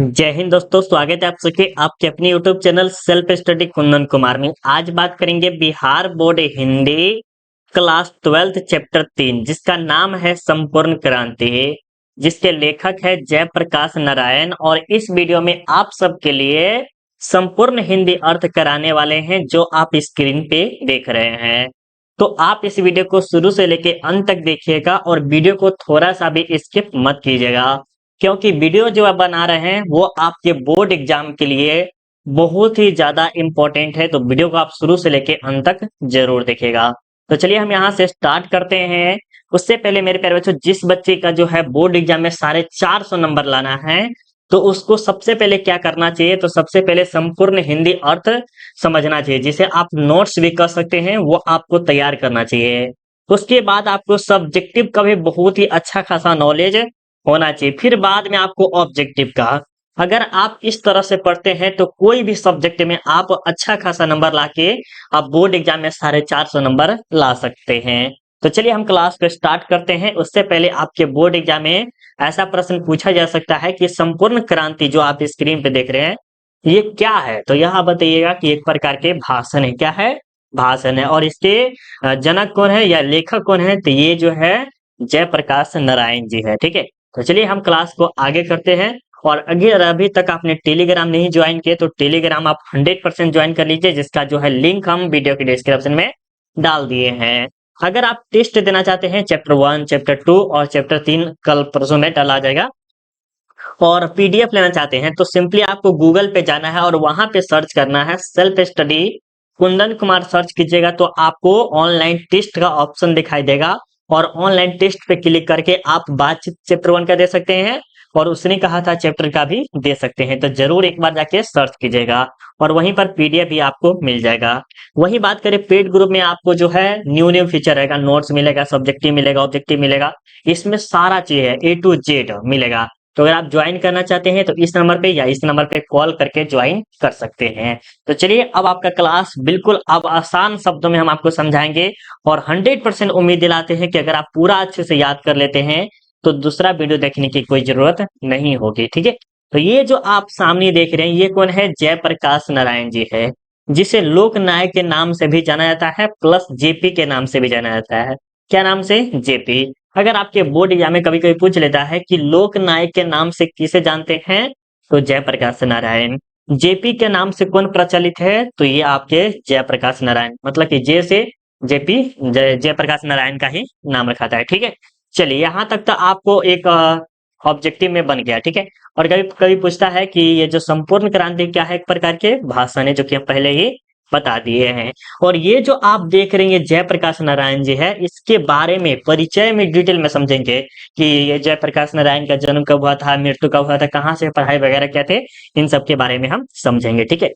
जय हिंद दोस्तों, स्वागत है आप सबके आपके अपने YouTube channel self study Kundan Kumar में। आज बात करेंगे Bihar board Hindi class 12 chapter 3 जिसका नाम है संपूर्ण क्रांति, जिसके लेखक है जयप्रकाश नारायण। और इस वीडियो में आप सबके लिए संपूर्ण हिंदी अर्थ कराने वाले हैं जो आप स्क्रीन पे देख रहे हैं। तो आप इस वीडियो को शुरू से लेके अंत तक देखिएगा और वीडियो को थोड़ा सा भी स्किप मत कीजिएगा, क्योंकि वीडियो जो आप बना रहे हैं वो आपके बोर्ड एग्जाम के लिए बहुत ही ज्यादा इंपॉर्टेंट है। तो वीडियो को आप शुरू से लेके अंत तक जरूर देखिएगा। तो चलिए हम यहाँ से स्टार्ट करते हैं। उससे पहले मेरे प्यारे बच्चों, जिस बच्चे का जो है बोर्ड एग्जाम में 450 नंबर लाना है तो उसको सबसे पहले क्या करना चाहिए, तो सबसे पहले संपूर्ण हिंदी अर्थ समझना चाहिए, जिसे आप नोट्स भी कर सकते हैं, वो आपको तैयार करना चाहिए। उसके बाद आपको सब्जेक्टिव का भी बहुत ही अच्छा खासा नॉलेज होना चाहिए। फिर बाद में आपको ऑब्जेक्टिव का। अगर आप इस तरह से पढ़ते हैं तो कोई भी सब्जेक्ट में आप अच्छा खासा नंबर लाके आप बोर्ड एग्जाम में 450 नंबर ला सकते हैं। तो चलिए हम क्लास को स्टार्ट करते हैं। उससे पहले आपके बोर्ड एग्जाम में ऐसा प्रश्न पूछा जा सकता है कि संपूर्ण क्रांति जो आप स्क्रीन पे देख रहे हैं ये क्या है, तो यहाँ बताइएगा कि एक प्रकार के भाषण है। क्या है? भाषण है। और इसके जनक कौन है या लेखक कौन है, तो ये जो है जयप्रकाश नारायण जी है। ठीक है, तो चलिए हम क्लास को आगे करते हैं। और अगर अभी तक आपने टेलीग्राम नहीं ज्वाइन किया तो टेलीग्राम आप 100% ज्वाइन कर लीजिए, जिसका जो है लिंक हम वीडियो के डिस्क्रिप्शन में डाल दिए हैं। अगर आप टेस्ट देना चाहते हैं चैप्टर 1, चैप्टर 2 और चैप्टर 3 कल परसों में डाला जाएगा, और पीडीएफ लेना चाहते हैं तो सिंपली आपको गूगल पे जाना है और वहां पे सर्च करना है self study Kundan Kumar. Search कीजिएगा तो आपको ऑनलाइन टेस्ट का ऑप्शन दिखाई देगा, और ऑनलाइन टेस्ट पे क्लिक करके आप बातचीत चैप्टर 1 का दे सकते हैं और उसने कहा था चैप्टर का भी दे सकते हैं। तो जरूर एक बार जाके सर्च कीजिएगा और वहीं पर पीडीएफ भी आपको मिल जाएगा। वही बात करें पेड ग्रुप में, आपको जो है न्यू न्यू फीचर रहेगा, नोट्स मिलेगा, सब्जेक्टिव मिलेगा, ऑब्जेक्टिव मिलेगा, इसमें सारा चीज है, ए टू जेड मिलेगा। तो अगर आप ज्वाइन करना चाहते हैं तो इस नंबर पे या इस नंबर पे कॉल करके ज्वाइन कर सकते हैं। तो चलिए अब आपका क्लास बिल्कुल अब आसान शब्दों में हम आपको समझाएंगे, और 100% उम्मीद दिलाते हैं कि अगर आप पूरा अच्छे से याद कर लेते हैं तो दूसरा वीडियो देखने की कोई जरूरत नहीं होगी। ठीक है, तो ये जो आप सामने देख रहे हैं ये कौन है? जयप्रकाश नारायण जी है, जिसे लोक नायक के नाम से भी जाना जाता है, प्लस जेपी के नाम से भी जाना जाता है। क्या नाम से? जेपी। अगर आपके बोर्ड एग्जाम में कभी कभी पूछ लेता है कि लोक नायक के नाम से किसे जानते हैं, तो जयप्रकाश नारायण। जेपी के नाम से कौन प्रचलित है, तो ये आपके जयप्रकाश नारायण, मतलब कि जे से जेपी, जयप्रकाश नारायण का ही नाम रखा था है। ठीक है, चलिए यहाँ तक तो आपको एक ऑब्जेक्टिव में बन गया। ठीक है, और कभी कभी पूछता है कि ये जो संपूर्ण क्रांति क्या है, एक प्रकार के भाषण है, जो कि हम पहले ही बता दिए हैं। और ये जो आप देख रहे हैं जयप्रकाश नारायण जी है, इसके बारे में परिचय में डिटेल में समझेंगे कि ये जयप्रकाश नारायण का जन्म कब हुआ था, मृत्यु कब हुआ था, कहाँ से पढ़ाई वगैरह क्या थे, इन सब के बारे में हम समझेंगे। ठीक है,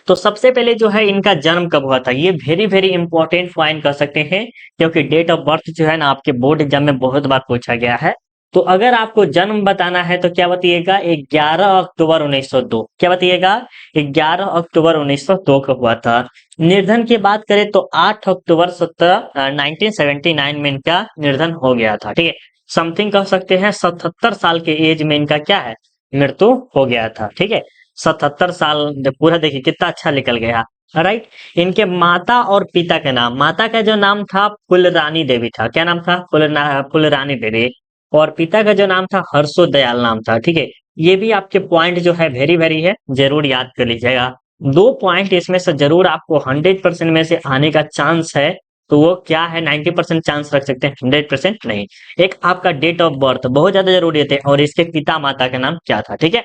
तो सबसे पहले जो है इनका जन्म कब हुआ था, ये वेरी वेरी इंपॉर्टेंट पॉइंट कर सकते हैं, क्योंकि डेट ऑफ बर्थ जो है ना आपके बोर्ड एग्जाम में बहुत बार पूछा गया है। तो अगर आपको जन्म बताना है तो क्या बताइएगा? 11 अक्टूबर 1902। क्या बताइएगा? 11 अक्टूबर 1902 को हुआ था। निर्धन की बात करें तो 8 अक्टूबर 1979 में इनका निर्धन हो गया था। ठीक है, समथिंग कह सकते हैं 77 साल के एज में इनका क्या है, मृत्यु हो गया था। ठीक है, 77 साल पूरा, देखिए कितना अच्छा निकल गया। राइट, इनके माता और पिता का नाम, माता का जो नाम था फुलरानी देवी था। क्या नाम था? फुलरानी देवी। और पिता का जो नाम था हर्षो दयाल नाम था। ठीक है, ये भी आपके पॉइंट जो है वेरी वेरी है, जरूर याद कर लीजिएगा। दो पॉइंट इसमें से जरूर आपको 100% में से आने का चांस है, तो वो क्या है? 90% चांस रख सकते हैं, 100% नहीं। एक आपका डेट ऑफ बर्थ बहुत ज्यादा जरूरी है, और इसके पिता माता का नाम क्या था। ठीक है,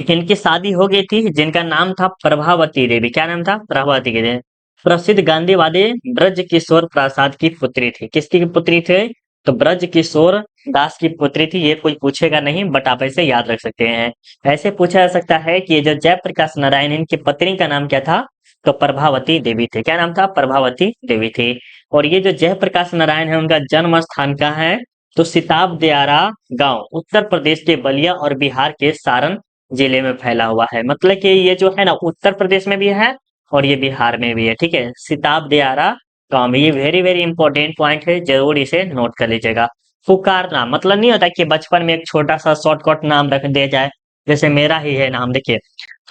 इनकी शादी हो गई थी, जिनका नाम था प्रभावती देवी। क्या नाम था? प्रभावती देवी। प्रसिद्ध गांधीवादी ब्रज किशोर प्रसाद की पुत्री थी। किसकी पुत्री थे? तो ब्रज किशोर दास की पुत्री थी। ये कोई पूछेगा नहीं, बट आप ऐसे याद रख सकते हैं। ऐसे पूछा जा सकता है कि ये जो जयप्रकाश नारायण, इनकी पत्नी का नाम क्या था, तो प्रभावती देवी थे। क्या नाम था? प्रभावती देवी थी। और ये जो जयप्रकाश नारायण है उनका जन्म स्थान कहाँ है, तो सिताब दियारा गांव, उत्तर प्रदेश के बलिया और बिहार के सारण जिले में फैला हुआ है। मतलब कि ये जो है ना उत्तर प्रदेश में भी है और ये बिहार में भी है। ठीक है, सिताब दियारा गांव में, ये वेरी वेरी इंपॉर्टेंट पॉइंट है, जरूर इसे नोट कर लीजिएगा। पुकारना मतलब नहीं होता कि बचपन में एक छोटा सा शॉर्टकट नाम रख दिया जाए, जैसे मेरा ही है नाम। देखिए,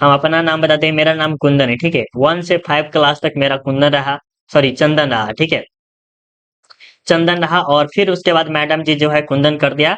हम अपना नाम बताते हैं, मेरा नाम कुंदन है, ठीक है। 1 से 5 क्लास तक मेरा कुंदन रहा, सॉरी चंदन रहा, ठीक है, चंदन रहा। और फिर उसके बाद मैडम जी जो है कुंदन कर दिया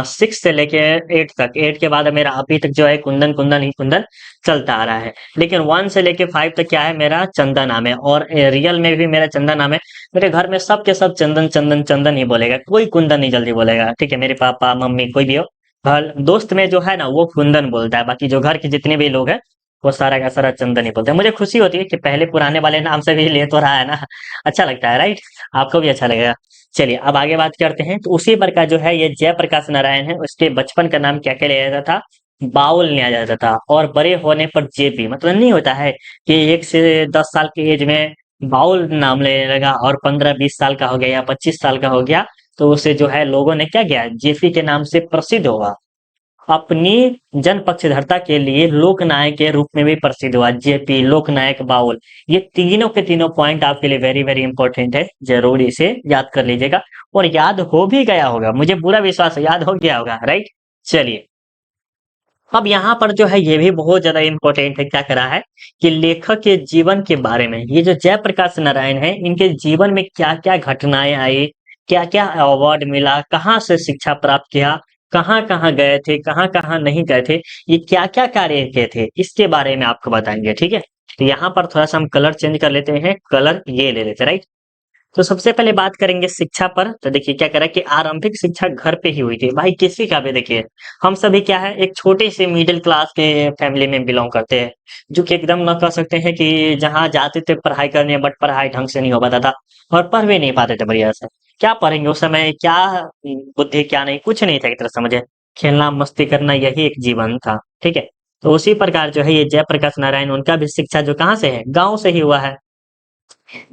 6 से लेके 8 तक। 8 के बाद मेरा अभी तक जो है कुंदन कुंदन ही कुंदन चलता आ रहा है। लेकिन 1 से लेके 5 तक क्या है, मेरा चंदन नाम है, और रियल में भी मेरा चंदन नाम है। मेरे घर में सब के सब चंदन चंदन चंदन ही बोलेगा, कोई कुंदन नहीं जल्दी बोलेगा, ठीक है। मेरे पापा मम्मी कोई भी हो, घर दोस्त में जो है ना वो कुंदन बोलता है, बाकी जो घर के जितने भी लोग हैं वो सारा का सारा चंदन ही बोलते हैं। मुझे खुशी होती है कि पहले पुराने वाले नाम से भी ले तो रहा है ना। अच्छा लगता है, राइट? आपको भी अच्छा लगेगा। चलिए अब आगे बात करते हैं। तो उसी प्रकार जो है ये जयप्रकाश नारायण है, उसके बचपन का नाम क्या क्या लिया जाता था, बाउल लिया जाता था। और बड़े होने पर जेपी, मतलब नहीं होता है कि 1 से 10 साल की एज में बाउल नाम लेने लगा, और 15-20 साल का हो गया या 25 साल का हो गया तो उसे जो है लोगों ने क्या किया, जेपी के नाम से प्रसिद्ध हुआ। अपनी जन पक्षधरता के लिए लोकनायक के रूप में भी प्रसिद्ध हुआ, जेपी, लोकनायक, बाउल। ये तीनों के तीनों पॉइंट आपके लिए वेरी वेरी इंपॉर्टेंट है, जरूर इसे याद कर लीजिएगा। और याद हो भी गया होगा, मुझे पूरा विश्वास है याद हो गया होगा, राइट? चलिए, अब यहाँ पर जो है ये भी बहुत ज्यादा इंपॉर्टेंट है, क्या करा है कि लेखक के जीवन के बारे में, ये जो जयप्रकाश नारायण है इनके जीवन में क्या क्या घटनाएं आई, क्या क्या अवार्ड मिला, कहाँ से शिक्षा प्राप्त किया, कहाँ कहाँ गए थे, कहाँ कहाँ नहीं गए थे, ये क्या क्या कार्य किए थे, इसके बारे में आपको बताएंगे, ठीक है। तो यहाँ पर थोड़ा सा हम कलर चेंज कर लेते हैं, कलर ये ले लेते हैं, राइट। तो सबसे पहले बात करेंगे शिक्षा पर। तो देखिए क्या करा कि आरंभिक शिक्षा घर पे ही हुई थी, भाई किसी का भी। देखिए हम सभी क्या है, एक छोटे से मिडिल क्लास के फैमिली में बिलोंग करते हैं, जो कि एकदम न कह सकते हैं कि जहाँ जाते थे पढ़ाई करने, बट पढ़ाई ढंग से नहीं हो पाता था, और पढ़ भी नहीं पाते थे बढ़िया से। क्या पढ़ेंगे उस समय, क्या बुद्धि, क्या नहीं, कुछ नहीं था एक तरह समझे। खेलना मस्ती करना यही एक जीवन था, ठीक है। तो उसी प्रकार जो है ये जयप्रकाश नारायण, उनका भी शिक्षा जो कहाँ से है, गाँव से ही हुआ है।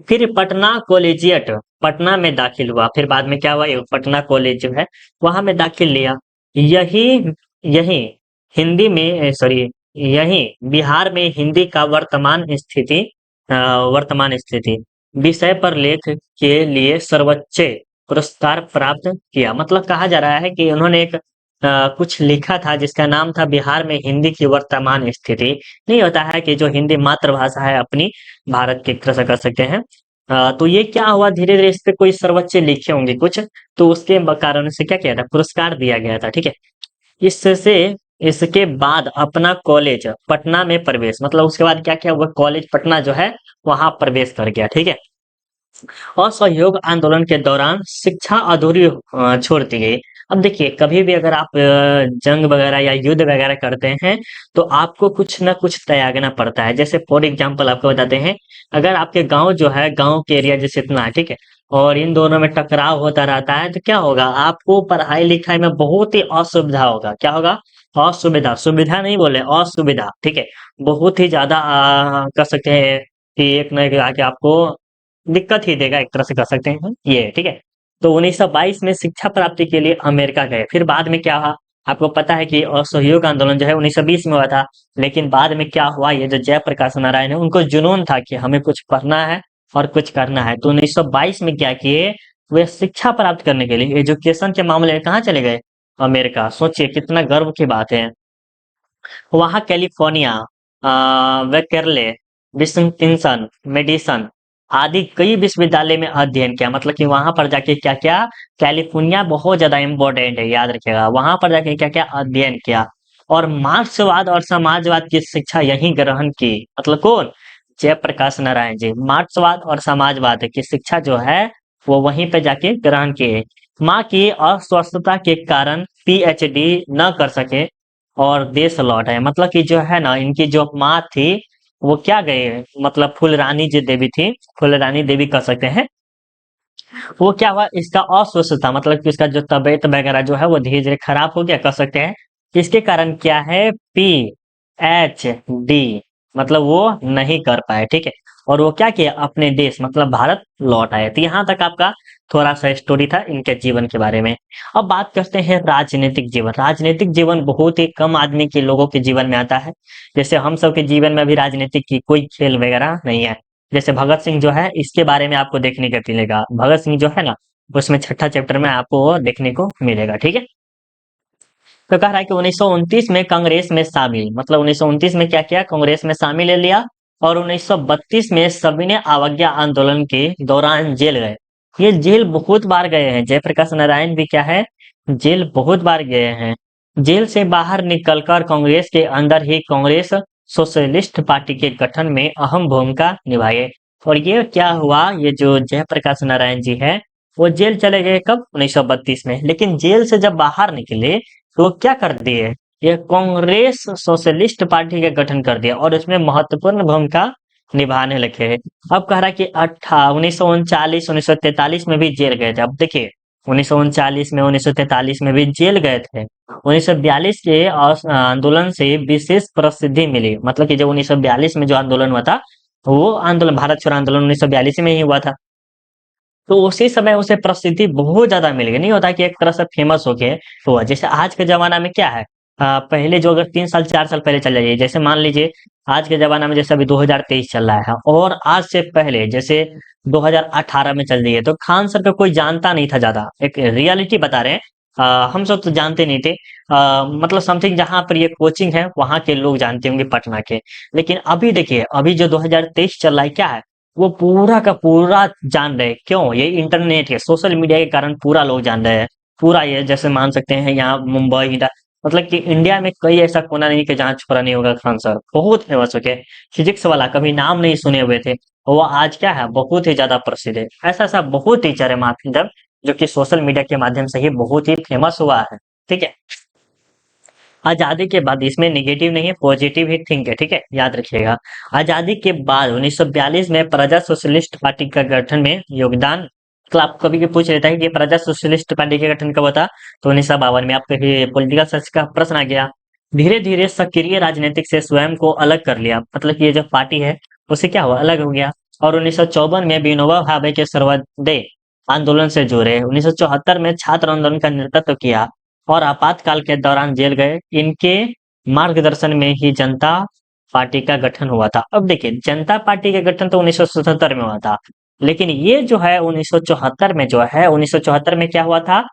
फिर पटना कॉलेजिएट, पटना में दाखिल हुआ। फिर बाद में क्या हुआ, ये पटना कॉलेज जो है वहां में दाखिल लिया। यही यही हिंदी में, सॉरी, यही बिहार में हिंदी का अ, वर्तमान स्थिति विषय पर लेख के लिए सर्वोच्च पुरस्कार प्राप्त किया। मतलब कहा जा रहा है कि उन्होंने एक कुछ लिखा था जिसका नाम था बिहार में हिंदी की वर्तमान स्थिति। नहीं होता है कि जो हिंदी मातृभाषा है अपनी भारत की, एक तरह से कर सकते हैं। तो ये क्या हुआ, धीरे धीरे इस पे कोई सर्वोच्च लिखे होंगे कुछ, तो उसके कारण से क्या किया था, पुरस्कार दिया गया था, ठीक है। इससे इसके बाद अपना कॉलेज पटना में प्रवेश, मतलब उसके बाद क्या किया, वह कॉलेज पटना जो है वहां प्रवेश कर गया, ठीक है। असहयोग आंदोलन के दौरान शिक्षा अधूरी छोड़ दी गई। अब देखिए कभी भी अगर आप जंग वगैरह या युद्ध वगैरह करते हैं तो आपको कुछ ना कुछ त्यागना पड़ता है। जैसे फॉर एग्जांपल आपको बताते हैं, अगर आपके गांव जो है, गांव के एरिया जैसे इतना है, ठीक है, और इन दोनों में टकराव होता रहता है तो क्या होगा, आपको पढ़ाई लिखाई में बहुत ही असुविधा होगा। क्या होगा, असुविधा, सुविधा नहीं बोले, असुविधा, ठीक है। बहुत ही ज्यादा कर सकते हैं कि एक न एक आके आपको दिक्कत ही देगा, एक तरह से कर सकते हैं ये, ठीक है। तो 1922 में शिक्षा प्राप्ति के लिए अमेरिका गए। फिर बाद में क्या हुआ, आपको पता है कि असहयोग आंदोलन जो है 1920 में हुआ था। लेकिन बाद में क्या हुआ, ये जो जयप्रकाश नारायण है उनको जुनून था कि हमें कुछ पढ़ना है और कुछ करना है। तो 1922 में क्या किए, वे शिक्षा प्राप्त करने के लिए एजुकेशन के मामले में कहाँ चले गए, अमेरिका। सोचिए कितना गर्व की बात है। वहाँ कैलिफोर्निया, वेकेरले, विस्कन्सिन, मेडिसन आदि कई विश्वविद्यालय में अध्ययन किया। मतलब कि वहां पर जाके क्या क्या, कैलिफोर्निया बहुत ज्यादा इंपॉर्टेंट है, याद रखिएगा। वहां पर जाके क्या क्या अध्ययन किया, और मार्क्सवाद और समाजवाद की शिक्षा यहीं ग्रहण की। मतलब कौन, जयप्रकाश नारायण जी। मार्क्सवाद और समाजवाद की शिक्षा जो है वो वहीं पे जाके ग्रहण किए। माँ की अस्वस्थता के कारण पीएचडी न कर सके और देश लौट आए। मतलब कि जो है ना, इनकी जो माँ थी वो क्या गए, मतलब फूलरानी जी देवी थी, फूलरानी देवी कह सकते हैं। वो क्या हुआ, इसका अस्वस्थ था, मतलब कि इसका जो तबीयत वगैरह जो है वो धीरे धीरे खराब हो गया, कह सकते हैं। इसके कारण क्या है, पीएचडी, मतलब वो नहीं कर पाए, ठीक है। और वो क्या किया, अपने देश मतलब भारत लौट आए। तो यहाँ तक आपका थोड़ा सा स्टोरी था इनके जीवन के बारे में। अब बात करते हैं राजनीतिक जीवन। राजनीतिक जीवन बहुत ही कम आदमी के लोगों के जीवन में आता है। जैसे हम सब के जीवन में अभी राजनीतिक की कोई खेल वगैरह नहीं है। जैसे भगत सिंह जो है, इसके बारे में आपको देखने को मिलेगा। भगत सिंह जो है ना, उसमें छठा चैप्टर में आपको वो देखने को मिलेगा। ठीक है, तो कह रहा है कि 1929 में कांग्रेस में शामिल, मतलब 1929 में क्या किया, कांग्रेस में शामिल ले लिया। और 1932 में सविनय अवज्ञा आंदोलन के दौरान जेल गए। ये जेल बहुत बार गए हैं, जयप्रकाश नारायण भी क्या है, जेल बहुत बार गए हैं। जेल से बाहर निकलकर कांग्रेस के अंदर ही कांग्रेस सोशलिस्ट पार्टी के गठन में अहम भूमिका निभाए। और ये क्या हुआ, ये जो जयप्रकाश नारायण जी है वो जेल चले गए कब, 1932 में। लेकिन जेल से जब बाहर निकले तो क्या कर दिए, ये कांग्रेस सोशलिस्ट पार्टी का गठन कर दिया और इसमें महत्वपूर्ण भूमिका निभाने लगे। अब कह रहा है कि 1939 1943 में भी जेल गए थे। अब देखिए 1939 में 1943 में भी जेल गए थे। 1942 के आंदोलन से विशेष प्रसिद्धि मिली, मतलब कि जब 1942 में जो आंदोलन हुआ था, वो आंदोलन भारत छोड़ो आंदोलन 1942 में ही हुआ था। तो उसी समय उसे प्रसिद्धि बहुत ज्यादा मिल गई। नहीं होता कि एक तरह से फेमस हो गए हुआ, जैसे आज के जमाना में क्या है, पहले जो अगर 3 साल 4 साल पहले चल जाइए, जैसे मान लीजिए आज के जमाना में जैसे अभी 2023 चल रहा है और आज से पहले जैसे 2018 में चल जाइए, तो खान सर को कोई जानता नहीं था ज्यादा। एक रियलिटी बता रहे हैं, हम सब तो जानते नहीं थे। मतलब समथिंग जहां पर ये कोचिंग है वहां के लोग जानते होंगे, पटना के। लेकिन अभी देखिए, अभी जो 2023 चल रहा है क्या है, वो पूरा का पूरा जान रहे हैं। क्यों, ये इंटरनेट है, सोशल मीडिया के कारण पूरा लोग जान रहे हैं। पूरा ये जैसे मान सकते हैं यहाँ मुंबई मतलब कि इंडिया में कई ऐसा कोना नहीं कि जहाँ छुपा नहीं होगा खान सर, बहुत फेमस हो गए। फिजिक्स वाला कभी नाम नहीं सुने हुए थे, और वो आज क्या है, बहुत ही ज्यादा प्रसिद्ध है। ऐसा ऐसा बहुत टीचर है माध्यम जो कि सोशल मीडिया के माध्यम से ही बहुत ही फेमस हुआ है। ठीक है, आजादी के बाद, इसमें नेगेटिव नहीं है, पॉजिटिव ही थिंक है। ठीक है, याद रखिएगा। आजादी के बाद 1942 में प्रजा सोशलिस्ट पार्टी का गठन में योगदान, मतलब आप कभी भी पूछ लेता है कि प्रजा सोशलिस्ट पार्टी का गठन कब होता, तो 1952 में। आपके पॉलिटिकल साइंस का प्रश्न आ गया। धीरे धीरे सक्रिय राजनीतिक से स्वयं को अलग कर लिया, मतलब कि ये जो पार्टी है उससे क्या हुआ, अलग हो गया। और 1954 में विनोबा भावे के सर्वोदय आंदोलन से जुड़े। 1974 में छात्र आंदोलन का नेतृत्व किया और आपातकाल के दौरान जेल गए। इनके मार्गदर्शन में ही जनता पार्टी का गठन हुआ था। अब देखिए, जनता पार्टी का गठन तो 1977 में हुआ था, लेकिन ये जो है 1974 में, जो है 1974 में क्या हुआ था,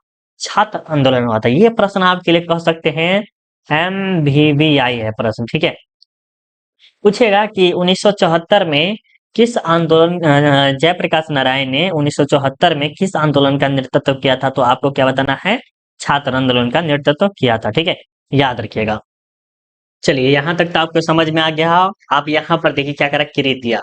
छात्र आंदोलन हुआ था। ये प्रश्न आपके लिए कह सकते हैं MVVI है प्रश्न। ठीक है, पूछेगा कि 1974 में किस आंदोलन, जयप्रकाश नारायण ने 1974 में किस आंदोलन का नेतृत्व किया था, तो आपको क्या बताना है, छात्र आंदोलन का नेतृत्व किया था। ठीक है, याद रखिएगा। चलिए यहाँ तक तो आपको समझ में आ गया। आप यहाँ पर देखिए क्या करा, कृतिया,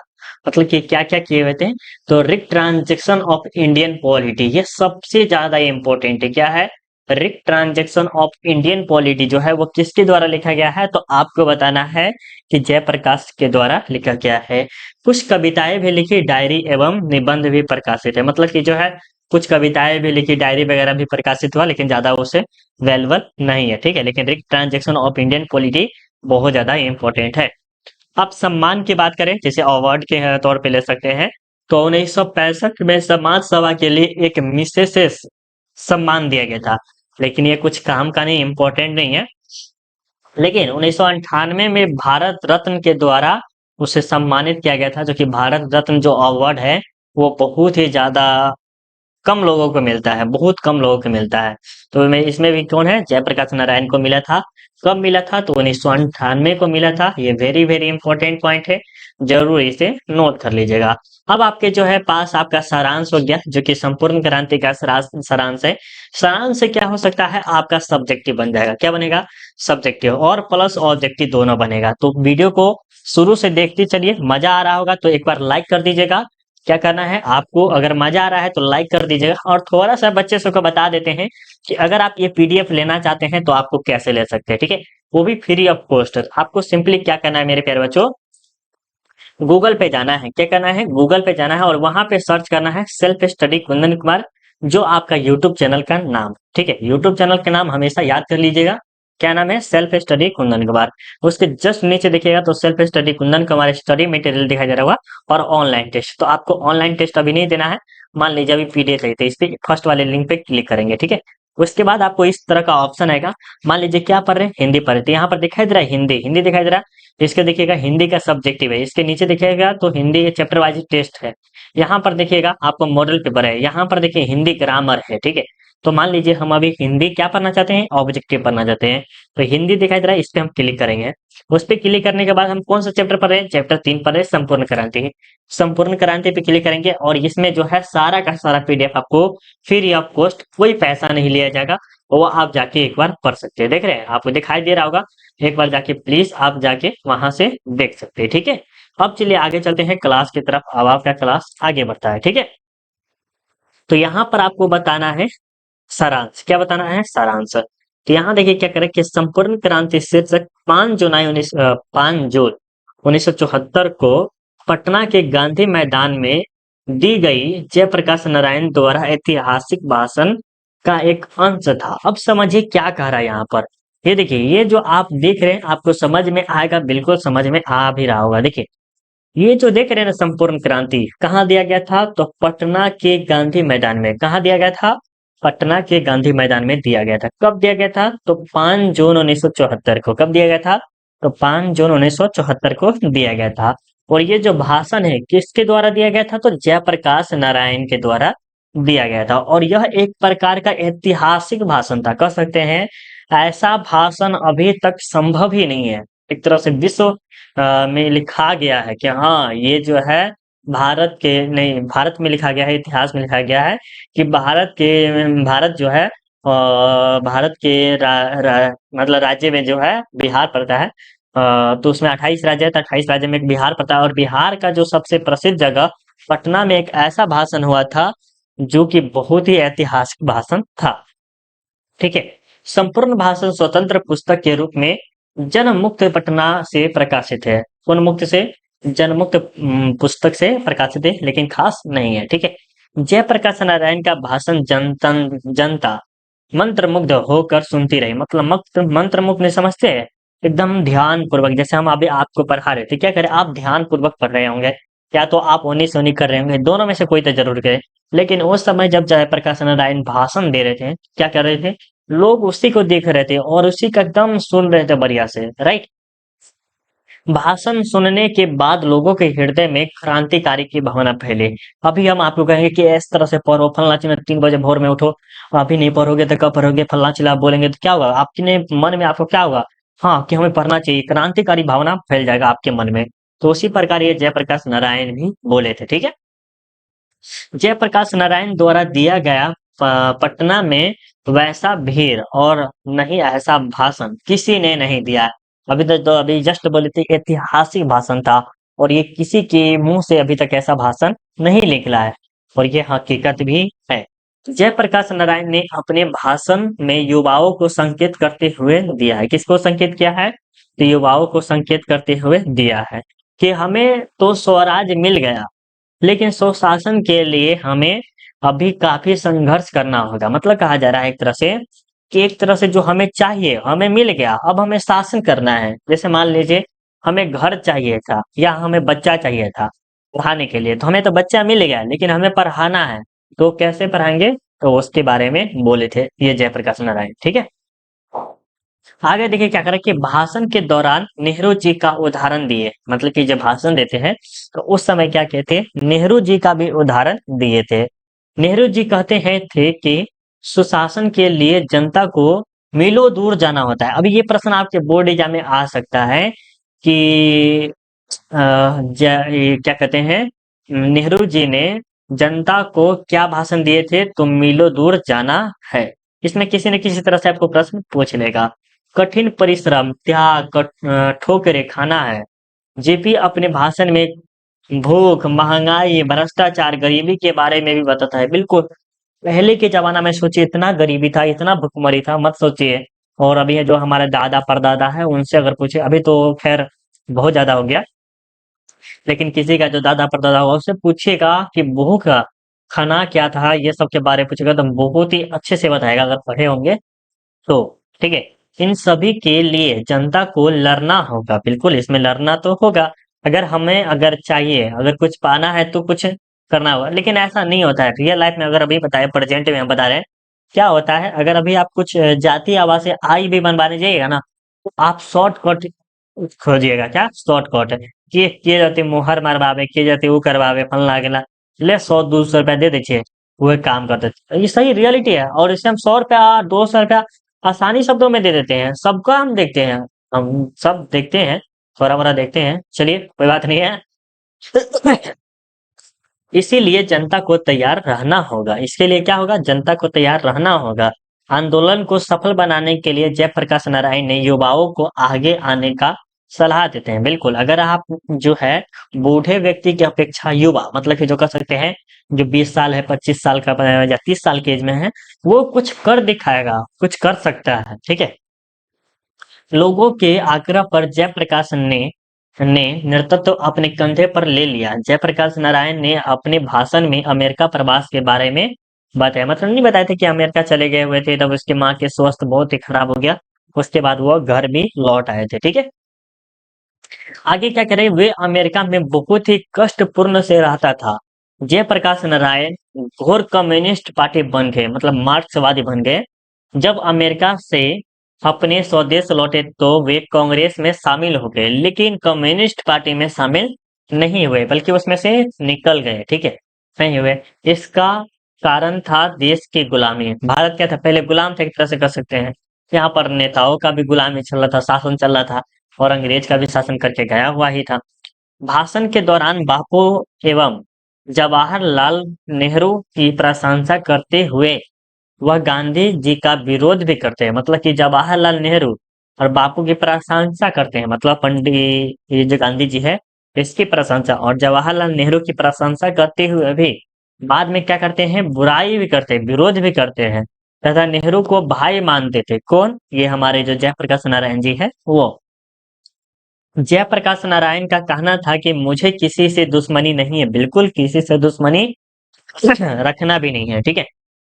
मतलब कि क्या क्या किए हुए थे। तो रिक ट्रांजेक्शन ऑफ इंडियन पॉलिटी, ये सबसे ज्यादा इंपॉर्टेंट है। क्या है, रिक ट्रांजेक्शन ऑफ इंडियन पॉलिटी जो है वो किसके द्वारा लिखा गया है, तो आपको बताना है कि जयप्रकाश के द्वारा लिखा गया है। कुछ कविताएं भी लिखी, डायरी एवं निबंध भी प्रकाशित है, मतलब कि जो है कुछ कविताएं भी लिखी, डायरी वगैरह भी प्रकाशित हुआ, लेकिन ज्यादा उसे वेलबल नहीं है। ठीक है, लेकिन रिक ट्रांजेक्शन ऑफ इंडियन पॉलिटी बहुत ज्यादा इंपॉर्टेंट है। अब सम्मान की बात करें, जैसे अवार्ड के तौर पे ले सकते हैं, तो 1965 में समाज सेवा के लिए एक मिसेस सम्मान दिया गया था, लेकिन ये कुछ काम का नहीं, इंपॉर्टेंट नहीं है। लेकिन 1998 में भारत रत्न के द्वारा उसे सम्मानित किया गया था, जो कि भारत रत्न जो अवार्ड है वो बहुत ही ज्यादा कम लोगों को मिलता है, बहुत कम लोगों को मिलता है। तो मैं इसमें भी कौन है, जयप्रकाश नारायण को मिला था। कब मिला था, तो 1998 को मिला था। ये वेरी वेरी इंपॉर्टेंट पॉइंट है, जरूर इसे नोट कर लीजिएगा। अब आपके जो है पास आपका सारांश हो गया, जो कि संपूर्ण क्रांति का सारांश है। सारांश से क्या हो सकता है, आपका सब्जेक्टिव बन जाएगा। क्या बनेगा, सब्जेक्टिव, और प्लस ऑब्जेक्टिव दोनों बनेगा। तो वीडियो को शुरू से देखते चलिए, मजा आ रहा होगा तो एक बार लाइक कर दीजिएगा। क्या करना है आपको, अगर मजा आ रहा है तो लाइक कर दीजिएगा। और थोड़ा सा बच्चे को बता देते हैं कि अगर आप ये PDF लेना चाहते हैं तो आपको कैसे ले सकते हैं। ठीक है, वो भी फ्री ऑफ कॉस्ट। आपको सिंपली क्या करना है मेरे प्यारे बच्चों, गूगल पे जाना है। क्या करना है, गूगल पे जाना है और वहां पे सर्च करना है सेल्फ स्टडी कुंदन कुमार, जो आपका यूट्यूब चैनल का नाम। ठीक है, यूट्यूब चैनल का नाम हमेशा याद कर लीजिएगा। क्या नाम है, सेल्फ स्टडी कुंदन कुमार। उसके जस्ट नीचे देखिएगा तो self study Kundan Kumar study material दिखाई दे रहा होगा, और ऑनलाइन टेस्ट। तो आपको ऑनलाइन टेस्ट अभी नहीं देना है, मान लीजिए अभी PDF लेते, इस पे फर्स्ट वाले लिंक पे क्लिक करेंगे। ठीक है, उसके बाद आपको इस तरह का ऑप्शन आएगा। मान लीजिए क्या पढ़ रहे हैं, हिंदी पढ़ रहे हैं, तो यहाँ पर दिखाई दे रहा है हिंदी, हिंदी दिखाई दे रहा है, तो इसके देखिएगा हिंदी का सब्जेक्टिव है, इसके नीचे देखिएगा तो हिंदी चैप्टर वाइज टेस्ट है। यहाँ पर देखिएगा आपको मॉडल पेपर है, यहाँ पर देखिए हिंदी ग्रामर है, ठीक है। तो मान लीजिए हम अभी हिंदी क्या पढ़ना चाहते हैं, ऑब्जेक्टिव पढ़ना चाहते हैं, तो हिंदी दिखाई दे रहा है, इस पे हम क्लिक करेंगे। उस पे क्लिक करने के बाद हम कौन सा चैप्टर पढ़ रहे हैं, चैप्टर 3 पढ़ रहे हैं, संपूर्ण क्रांति। संपूर्ण क्रांति पे क्लिक करेंगे और इसमें जो है सारा का सारा पीडीएफ आपको फ्री ऑफ कॉस्ट, कोई पैसा नहीं लिया जाएगा, वो आप जाके एक बार पढ़ सकते हैं। देख रहे हैं, आपको दिखाई दे रहा होगा, एक बार जाके प्लीज आप जाके वहां से देख सकते हैं, ठीक है। अब चलिए आगे चलते हैं क्लास की तरफ, अब आपका क्लास आगे बढ़ता है, ठीक है। तो यहाँ पर आपको बताना है सारांश, क्या बताना है, सारांश। तो यहाँ देखिए क्या करें कि संपूर्ण क्रांति शीर्षक 5 जून 1974 को पटना के गांधी मैदान में दी गई जयप्रकाश नारायण द्वारा ऐतिहासिक भाषण का एक अंश था। अब समझिए क्या कह रहा है यहाँ पर, ये देखिए, ये जो आप देख रहे हैं आपको समझ में आएगा, बिल्कुल समझ में आ भी रहा होगा। देखिए ये जो देख रहे हैं ना, संपूर्ण क्रांति कहाँ दिया गया था, तो पटना के गांधी मैदान में। कहाँ दिया गया था, पटना के गांधी मैदान में दिया गया था। कब दिया गया था, तो 5 जून 1974 को। कब दिया गया था, तो 5 जून 1974 को दिया गया था। और ये जो भाषण है किसके द्वारा दिया गया था, तो जयप्रकाश नारायण के द्वारा दिया गया था। और यह एक प्रकार का ऐतिहासिक भाषण था, कह सकते हैं ऐसा भाषण अभी तक संभव ही नहीं है। एक तरह से विश्व में लिखा गया है कि हाँ ये जो है भारत के नहीं, भारत में लिखा गया है, इतिहास में लिखा गया है कि भारत जो है भारत के मतलब राज्य में जो है बिहार पड़ता है। तो उसमें 28 राज्य है, तो 28 राज्य में एक बिहार पड़ता है, और बिहार का जो सबसे प्रसिद्ध जगह पटना में एक ऐसा भाषण हुआ था जो कि बहुत ही ऐतिहासिक भाषण था, ठीक है। संपूर्ण भाषण स्वतंत्र पुस्तक के रूप में जनमुक्त पटना से प्रकाशित है। उन्मुक्त से, जनमुक्त पुस्तक से प्रकाशित है, लेकिन खास नहीं है, ठीक है। जयप्रकाश नारायण का भाषण जनता मंत्रमुग्ध होकर सुनती रही। मतलब मंत्रमुग्ध नहीं समझते हैं, एकदम ध्यान पूर्वक, जैसे हम अभी आपको पढ़ा रहे थे, क्या करें, आप ध्यान पूर्वक पढ़ रहे होंगे, या तो आप ओनी सोनी कर रहे होंगे, दोनों में से कोई तो जरूर करे। लेकिन उस समय जब जयप्रकाश नारायण भाषण दे रहे थे, क्या कर रहे थे, लोग उसी को देख रहे थे और उसी का एकदम सुन रहे थे बढ़िया से, राइट। भाषण सुनने के बाद लोगों के हृदय में क्रांतिकारी की भावना फैले। अभी हम आपको कहेंगे कि इस तरह से पढ़ो, फलना चिलना, 3 बजे भोर में उठो, अभी नहीं पढ़ोगे तो कब पढ़ोगे, फलना चिल्ला बोलेंगे तो क्या होगा, आपके मन में आपको क्या होगा, हाँ कि हमें पढ़ना चाहिए, क्रांतिकारी भावना फैल जाएगा आपके मन में। तो उसी प्रकार ये जयप्रकाश नारायण भी बोले थे, ठीक है। जयप्रकाश नारायण द्वारा दिया गया पटना में वैसा भीड़ और नहीं ऐसा भाषण किसी ने नहीं दिया। अभी तक तो अभी जस्ट बोले थे ऐतिहासिक भाषण था, और ये किसी के मुंह से अभी तक ऐसा भाषण नहीं निकला है, और ये हकीकत भी है। जयप्रकाश नारायण ने अपने भाषण में युवाओं को संकेत करते हुए दिया है। किसको संकेत किया है, तो युवाओं को संकेत करते हुए दिया है कि हमें तो स्वराज मिल गया, लेकिन सुशासन के लिए हमें अभी काफी संघर्ष करना होगा। मतलब कहा जा रहा है एक तरह से कि एक तरह से जो हमें चाहिए हमें मिल गया, अब हमें शासन करना है। जैसे मान लीजिए हमें घर चाहिए था या हमें बच्चा चाहिए था पढ़ाने के लिए, तो हमें तो बच्चा मिल गया, लेकिन हमें पढ़ाना है, तो कैसे पढ़ाएंगे, तो उसके बारे में बोले थे ये जयप्रकाश नारायण, ठीक है। आगे देखिए क्या करें कि भाषण के दौरान नेहरू जी का उदाहरण दिए। मतलब कि जब भाषण देते हैं तो उस समय क्या कहते, नेहरू जी का भी उदाहरण दिए थे। नेहरू जी कहते हैं थे कि सुशासन के लिए जनता को मीलों दूर जाना होता है। अभी ये प्रश्न आपके बोर्ड एग्जाम में आ सकता है कि ये क्या कहते हैं, नेहरू जी ने जनता को क्या भाषण दिए थे, तो मीलों दूर जाना है। इसमें किसी न किसी तरह से आपको प्रश्न पूछ लेगा। कठिन परिश्रम, त्याग, ठोकरें खाना है। जेपी अपने भाषण में भूख, महंगाई, भ्रष्टाचार, गरीबी के बारे में भी बताता है। बिल्कुल पहले के जमाना में सोचिए, इतना गरीबी था, इतना भुखमरी था, मत सोचिए। और अभी ये जो हमारे दादा परदादा है उनसे अगर पूछे, अभी तो खैर बहुत ज्यादा हो गया, लेकिन किसी का जो दादा परदादा होगा उससे पूछिएगा कि भूख का खाना क्या था, ये सब के बारे में पूछेगा तो बहुत ही अच्छे से बताएगा अगर पढ़े होंगे तो, ठीक है। इन सभी के लिए जनता को लड़ना होगा, बिल्कुल इसमें लड़ना तो होगा। अगर हमें अगर चाहिए, अगर कुछ पाना है तो कुछ करना होगा, लेकिन ऐसा नहीं होता है रियल लाइफ में। अगर अभी बताए प्रेजेंट में हम बता रहे हैं क्या होता है, अगर अभी आप कुछ जाति आवासीय आई भी बनवाने जाइएगा ना, तो आप शॉर्टकट खोजिएगा। क्या शॉर्टकट? के जाते मोहर मरवावे, के जाते वो करवावे, फलना अगला, ले 100-200 रुपया दे दीजिए, वो काम कर देते। ये सही रियलिटी है। और इससे हम 100 रुपया 200 रुपया आसानी शब्दों में दे देते हैं। सबका हम देखते हैं, हम सब देखते हैं, थोड़ा मोड़ा देखते हैं, चलिए कोई बात नहीं है। इसीलिए जनता को तैयार रहना होगा। इसके लिए क्या होगा, जनता को तैयार रहना होगा। आंदोलन को सफल बनाने के लिए जयप्रकाश नारायण ने युवाओं को आगे आने का सलाह देते हैं। बिल्कुल, अगर आप जो है बूढ़े व्यक्ति की अपेक्षा युवा, मतलब कि जो कर सकते हैं, जो 20 साल है, 25 साल का या 30 साल की एज में है, वो कुछ कर दिखाएगा, कुछ कर सकता है। ठीक है। लोगों के आग्रह पर जयप्रकाश ने नेतृत्व अपने कंधे पर ले लिया। जयप्रकाश नारायण ने अपने भाषण में अमेरिका प्रवास के बारे में बताया। मतलब नहीं बताए थे कि अमेरिका चले गए हुए थे, तब उसकी माँ के स्वास्थ्य बहुत ही खराब हो गया, उसके बाद वो घर भी लौट आए थे। ठीक है। आगे क्या करे, वे अमेरिका में बहुत ही कष्टपूर्ण से रहता था। जयप्रकाश नारायण घोर कम्युनिस्ट पार्टी बन गए, मतलब मार्क्सवादी बन गए। जब अमेरिका से अपने स्वदेश लौटे तो वे कांग्रेस में शामिल हो गए, लेकिन कम्युनिस्ट पार्टी में शामिल नहीं हुए, बल्कि उसमें से निकल गए। ठीक है, नहीं हुए। इसका कारण था देश की गुलामी। भारत क्या था, पहले गुलाम था, एक तरह से कर सकते हैं। यहाँ पर नेताओं का भी गुलामी चल रहा था, शासन चल रहा था, और अंग्रेज का भी शासन करके गया हुआ ही था। भाषण के दौरान बापू एवं जवाहरलाल नेहरू की प्रशंसा करते हुए वह गांधी जी का विरोध भी करते हैं। मतलब कि जवाहरलाल नेहरू और बापू की प्रशंसा करते हैं, मतलब पंडित, ये जो गांधी जी है इसकी प्रशंसा और जवाहरलाल नेहरू की प्रशंसा करते हुए भी बाद में क्या करते हैं, बुराई भी करते हैं, विरोध भी करते हैं, तथा नेहरू को भाई मानते थे। कौन? ये हमारे जो जयप्रकाश नारायण जी है वो। जयप्रकाश नारायण का कहना था कि मुझे किसी से दुश्मनी नहीं है, बिल्कुल किसी से दुश्मनी रखना भी नहीं है। ठीक है,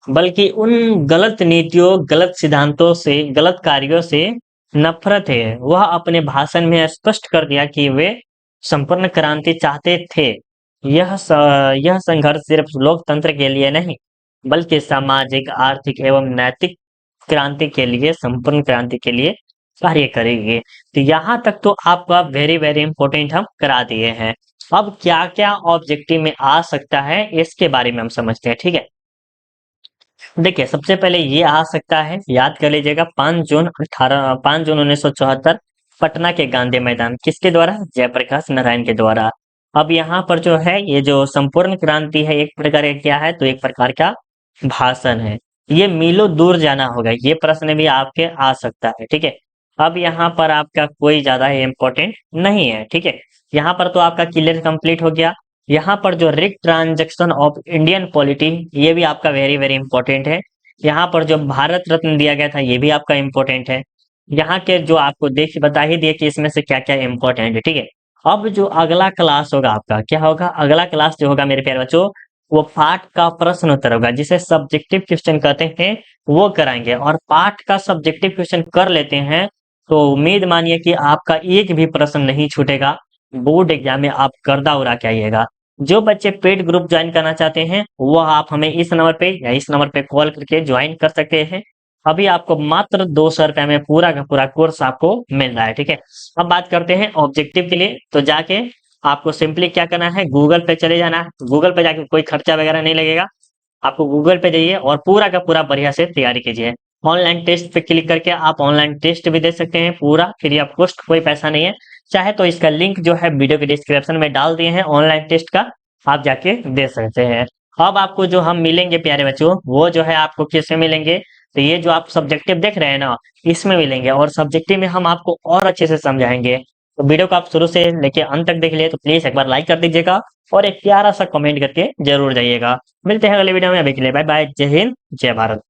बल्कि उन गलत नीतियों, गलत सिद्धांतों से, गलत कार्यों से नफरत है। वह अपने भाषण में स्पष्ट कर दिया कि वे संपूर्ण क्रांति चाहते थे। यह संघर्ष सिर्फ लोकतंत्र के लिए नहीं, बल्कि सामाजिक, आर्थिक एवं नैतिक क्रांति के लिए, संपूर्ण क्रांति के लिए कार्य करेंगे। तो यहाँ तक तो आपका वेरी वेरी इंपॉर्टेंट हम करा दिए हैं। अब क्या क्या ऑब्जेक्टिव में आ सकता है इसके बारे में हम समझते हैं। ठीक है, देखिए सबसे पहले ये आ सकता है, याद कर लीजिएगा, 5 जून 1974 पटना के गांधी मैदान, किसके द्वारा? जयप्रकाश नारायण के द्वारा। अब यहाँ पर जो है ये जो संपूर्ण क्रांति है, एक प्रकार का क्या है, तो एक प्रकार का भाषण है। ये मीलों दूर जाना होगा, ये प्रश्न भी आपके आ सकता है। ठीक है, अब यहाँ पर आपका कोई ज्यादा इम्पोर्टेंट नहीं है। ठीक है, यहाँ पर तो आपका क्लियर कंप्लीट हो गया। यहाँ पर जो ट्रांजेक्शन ऑफ इंडियन पॉलिटी, ये भी आपका वेरी वेरी इंपॉर्टेंट है। यहाँ पर जो भारत रत्न दिया गया था, ये भी आपका इंपॉर्टेंट है। यहाँ के जो आपको देख बता ही दिए कि इसमें से क्या क्या इंपॉर्टेंट है। ठीक है, अब जो अगला क्लास होगा आपका, क्या होगा अगला क्लास जो होगा मेरे प्यारे बच्चों, वो पाठ का प्रश्न उत्तर होगा, जिसे सब्जेक्टिव क्वेश्चन कहते हैं, वो कराएंगे। और पाठ का सब्जेक्टिव क्वेश्चन कर लेते हैं तो उम्मीद मानिए कि आपका एक भी प्रश्न नहीं छूटेगा। बोर्ड एग्जाम में आप गर्दा उड़ा के आइएगा। जो बच्चे पेड ग्रुप ज्वाइन करना चाहते हैं वो आप हमें इस नंबर पे या इस नंबर पे कॉल करके ज्वाइन कर सकते हैं। अभी आपको मात्र 200 रुपए में पूरा का पूरा कोर्स आपको मिल रहा है। ठीक है, अब बात करते हैं ऑब्जेक्टिव के लिए। तो जाके आपको सिंपली क्या करना है, गूगल पे चले जाना है। गूगल पे जाके कोई खर्चा वगैरह नहीं लगेगा, आपको गूगल पे जाइए और पूरा का पूरा बढ़िया से तैयारी कीजिए। ऑनलाइन टेस्ट पे क्लिक करके आप ऑनलाइन टेस्ट भी दे सकते हैं, पूरा फ्री ऑफ कॉस्ट, कोई पैसा नहीं है। चाहे तो इसका लिंक जो है वीडियो के डिस्क्रिप्शन में डाल दिए हैं, ऑनलाइन टेस्ट का, आप जाके दे सकते हैं। अब आपको जो हम मिलेंगे प्यारे बच्चों, वो जो है आपको किस में मिलेंगे, तो ये जो आप सब्जेक्टिव देख रहे हैं ना, इसमें मिलेंगे। और सब्जेक्टिव में हम आपको और अच्छे से समझाएंगे। तो वीडियो को आप शुरू से लेके अंत तक देख लिए तो प्लीज एक बार लाइक कर दीजिएगा और एक प्यारा सा कमेंट करके जरूर जाइएगा। मिलते हैं अगले वीडियो में, अभी के लिए बाय बाय, जय हिंद, जय भारत।